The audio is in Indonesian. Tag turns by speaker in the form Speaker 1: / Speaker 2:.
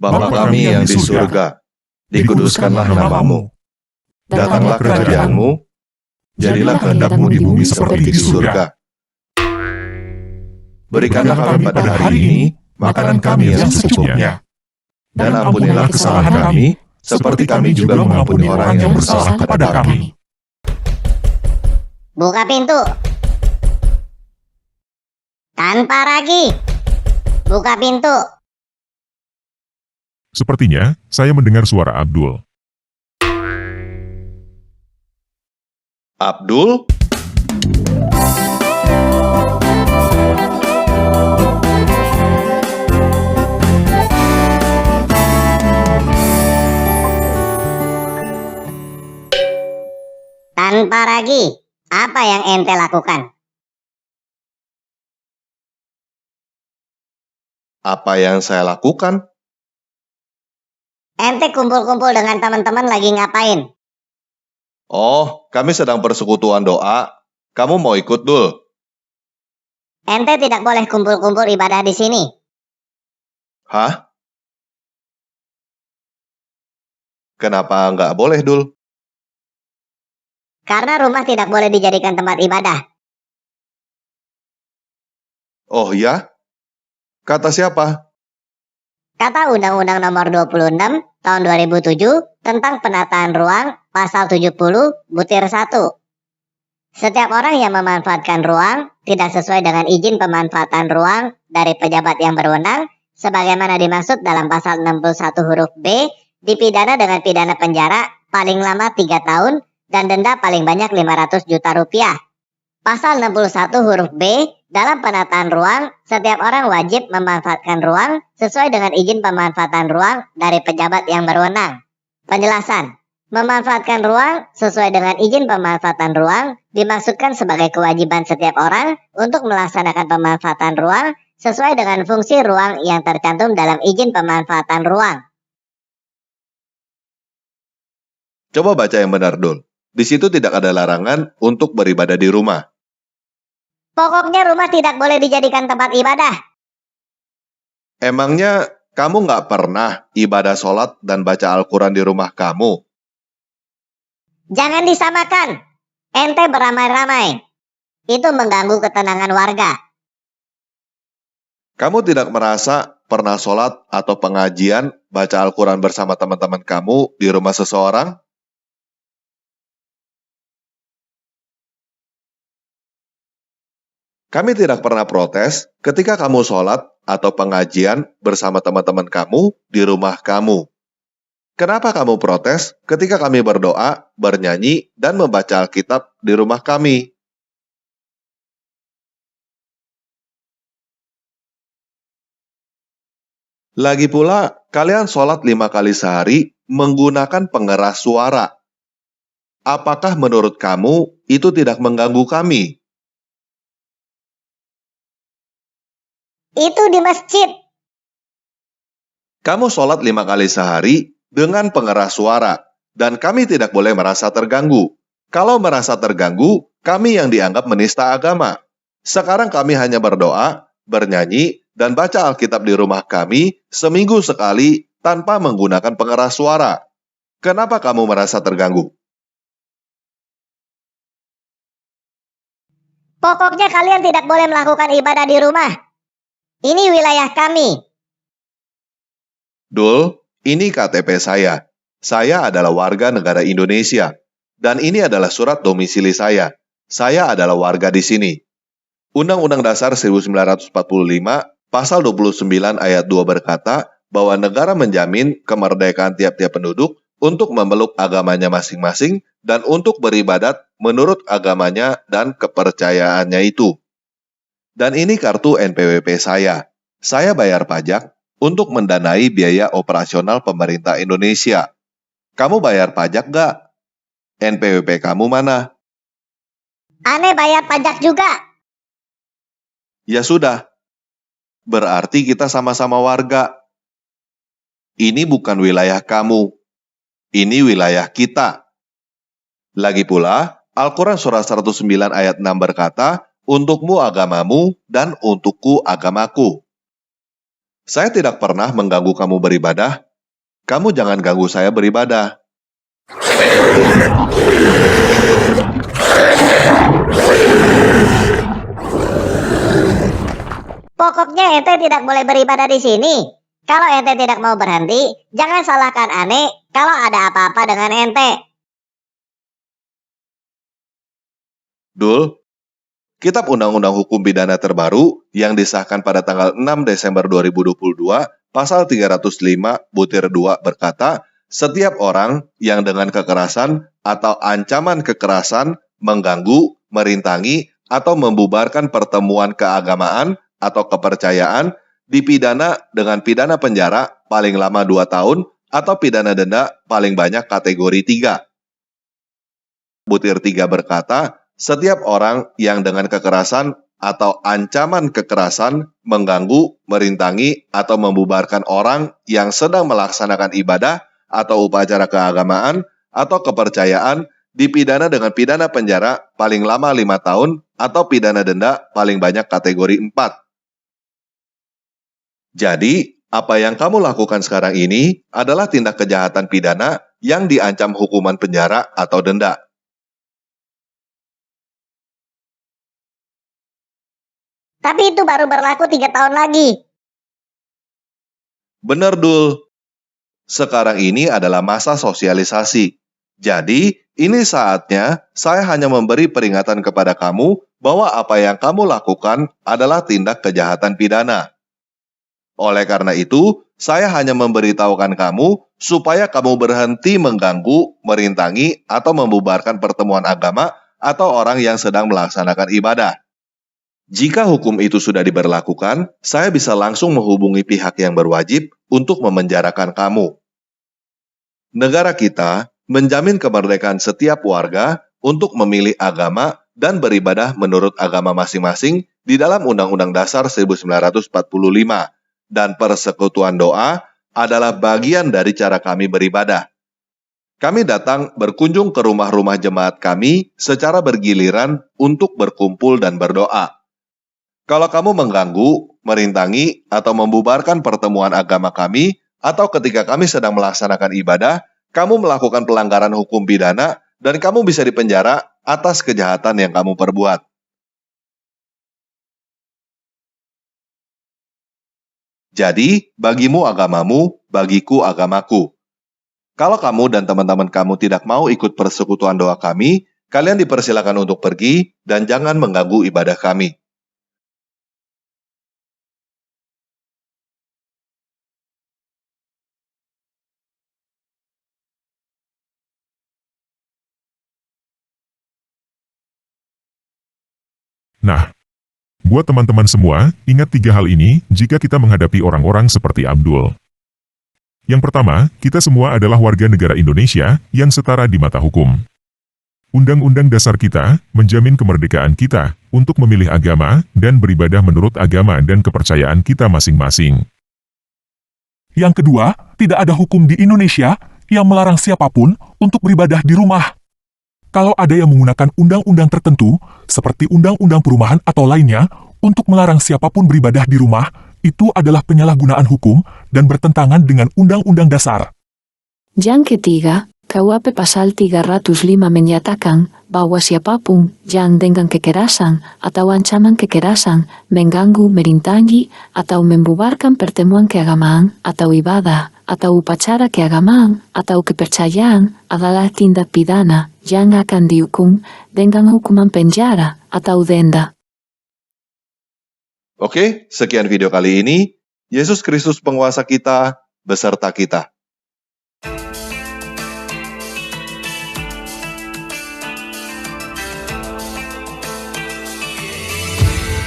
Speaker 1: Bapa kami yang di surga, dikuduskanlah namamu. Datanglah kerajaan-Mu, jadilah kehendak-Mu di bumi seperti di surga. Berikanlah kami pada hari ini makanan kami yang secukupnya. Dan ampunilah kesalahan kami, seperti kami juga mengampuni orang yang bersalah kepada kami.
Speaker 2: Buka pintu. Tanpa ragi. Buka pintu.
Speaker 3: Sepertinya saya mendengar suara Abdul.
Speaker 1: Abdul?
Speaker 2: Tanpa ragi. Apa yang ente lakukan?
Speaker 1: Apa yang saya lakukan?
Speaker 2: Ente kumpul-kumpul dengan teman-teman lagi ngapain?
Speaker 1: Oh, kami sedang persekutuan doa. Kamu mau ikut, Dul?
Speaker 2: Ente tidak boleh kumpul-kumpul ibadah di sini.
Speaker 1: Hah? Kenapa nggak boleh, Dul?
Speaker 2: Karena rumah tidak boleh dijadikan tempat ibadah.
Speaker 1: Oh ya? Kata siapa?
Speaker 2: Kata Undang-Undang Nomor 26 Tahun 2007 tentang penataan ruang Pasal 70 Butir 1. Setiap orang yang memanfaatkan ruang tidak sesuai dengan izin pemanfaatan ruang dari pejabat yang berwenang sebagaimana dimaksud dalam Pasal 61 huruf B dipidana dengan pidana penjara paling lama 3 tahun dan denda paling banyak 500 juta rupiah. Pasal 61 huruf B, dalam penataan ruang, setiap orang wajib memanfaatkan ruang sesuai dengan izin pemanfaatan ruang dari pejabat yang berwenang. Penjelasan, memanfaatkan ruang sesuai dengan izin pemanfaatan ruang dimaksudkan sebagai kewajiban setiap orang untuk melaksanakan pemanfaatan ruang sesuai dengan fungsi ruang yang tercantum dalam izin pemanfaatan ruang.
Speaker 1: Coba baca yang benar, Dul. Di situ tidak ada larangan untuk beribadah di rumah.
Speaker 2: Pokoknya rumah tidak boleh dijadikan tempat ibadah.
Speaker 1: Emangnya kamu nggak pernah ibadah sholat dan baca Al-Quran di rumah kamu?
Speaker 2: Jangan disamakan. Ente beramai-ramai. Itu mengganggu ketenangan warga.
Speaker 1: Kamu tidak merasa pernah sholat atau pengajian baca Al-Quran bersama teman-teman kamu di rumah seseorang? Kami tidak pernah protes ketika kamu sholat atau pengajian bersama teman-teman kamu di rumah kamu. Kenapa kamu protes ketika kami berdoa, bernyanyi, dan membaca Alkitab di rumah kami? Lagi pula, kalian sholat 5 kali sehari menggunakan pengeras suara. Apakah menurut kamu itu tidak mengganggu kami?
Speaker 2: Itu di masjid.
Speaker 1: Kamu sholat 5 kali sehari dengan pengeras suara, dan kami tidak boleh merasa terganggu. Kalau merasa terganggu, kami yang dianggap menista agama. Sekarang kami hanya berdoa, bernyanyi, dan baca Alkitab di rumah kami seminggu sekali tanpa menggunakan pengeras suara. Kenapa kamu merasa terganggu?
Speaker 2: Pokoknya kalian tidak boleh melakukan ibadah di rumah. Ini wilayah kami.
Speaker 1: Dul, ini KTP saya. Saya adalah warga negara Indonesia. Dan ini adalah surat domisili saya. Saya adalah warga di sini. Undang-Undang Dasar 1945, Pasal 29 ayat 2 berkata bahwa negara menjamin kemerdekaan tiap-tiap penduduk untuk memeluk agamanya masing-masing dan untuk beribadat menurut agamanya dan kepercayaannya itu. Dan ini kartu NPWP saya. Saya bayar pajak untuk mendanai biaya operasional pemerintah Indonesia. Kamu bayar pajak nggak? NPWP kamu mana?
Speaker 2: Ane bayar pajak juga.
Speaker 1: Ya sudah. Berarti kita sama-sama warga. Ini bukan wilayah kamu. Ini wilayah kita. Lagi pula, Al-Quran surah 109 ayat 6 berkata, untukmu agamamu dan untukku agamaku. Saya tidak pernah mengganggu kamu beribadah. Kamu jangan ganggu saya beribadah.
Speaker 2: Pokoknya ente tidak boleh beribadah di sini. Kalau ente tidak mau berhenti, jangan salahkan Ane kalau ada apa-apa dengan ente.
Speaker 1: Dul, Kitab Undang-Undang Hukum Pidana terbaru yang disahkan pada tanggal 6 Desember 2022, pasal 305 butir 2 berkata, setiap orang yang dengan kekerasan atau ancaman kekerasan mengganggu, merintangi, atau membubarkan pertemuan keagamaan atau kepercayaan dipidana dengan pidana penjara paling lama 2 tahun atau pidana denda paling banyak kategori 3. Butir 3 berkata, setiap orang yang dengan kekerasan atau ancaman kekerasan mengganggu, merintangi, atau membubarkan orang yang sedang melaksanakan ibadah atau upacara keagamaan atau kepercayaan dipidana dengan pidana penjara paling lama 5 tahun atau pidana denda paling banyak kategori 4. Jadi, apa yang kamu lakukan sekarang ini adalah tindak kejahatan pidana yang diancam hukuman penjara atau denda.
Speaker 2: Tapi itu baru berlaku 3 tahun lagi.
Speaker 1: Bener, Dul. Sekarang ini adalah masa sosialisasi. Jadi, ini saatnya saya hanya memberi peringatan kepada kamu bahwa apa yang kamu lakukan adalah tindak kejahatan pidana. Oleh karena itu, saya hanya memberitahukan kamu supaya kamu berhenti mengganggu, merintangi, atau membubarkan pertemuan agama atau orang yang sedang melaksanakan ibadah. Jika hukum itu sudah diberlakukan, saya bisa langsung menghubungi pihak yang berwajib untuk memenjarakan kamu. Negara kita menjamin kemerdekaan setiap warga untuk memilih agama dan beribadah menurut agama masing-masing di dalam Undang-Undang Dasar 1945, dan persekutuan doa adalah bagian dari cara kami beribadah. Kami datang berkunjung ke rumah-rumah jemaat kami secara bergiliran untuk berkumpul dan berdoa. Kalau kamu mengganggu, merintangi, atau membubarkan pertemuan agama kami, atau ketika kami sedang melaksanakan ibadah, kamu melakukan pelanggaran hukum pidana, dan kamu bisa dipenjara atas kejahatan yang kamu perbuat. Jadi, bagimu agamamu, bagiku agamaku. Kalau kamu dan teman-teman kamu tidak mau ikut persekutuan doa kami, kalian dipersilakan untuk pergi dan jangan mengganggu ibadah kami.
Speaker 3: Nah, buat teman-teman semua, ingat 3 hal ini jika kita menghadapi orang-orang seperti Abdul. Yang pertama, kita semua adalah warga negara Indonesia yang setara di mata hukum. Undang-Undang Dasar kita menjamin kemerdekaan kita untuk memilih agama dan beribadah menurut agama dan kepercayaan kita masing-masing.
Speaker 4: Yang kedua, tidak ada hukum di Indonesia yang melarang siapapun untuk beribadah di rumah. Kalau ada yang menggunakan undang-undang tertentu, seperti undang-undang perumahan atau lainnya, untuk melarang siapapun beribadah di rumah, itu adalah penyalahgunaan hukum dan bertentangan dengan Undang-Undang Dasar.
Speaker 5: Yang ketiga, KUHP Pasal 305 menyatakan bahwa siapapun yang dengan kekerasan atau ancaman kekerasan mengganggu, merintangi, atau membubarkan pertemuan keagamaan atau ibadah, atau upacara keagamaan atau kepercayaan adalah tindak pidana yang akan dihukum dengan hukuman penjara atau denda.
Speaker 1: Oke, sekian video kali ini. Yesus Kristus penguasa kita, beserta kita.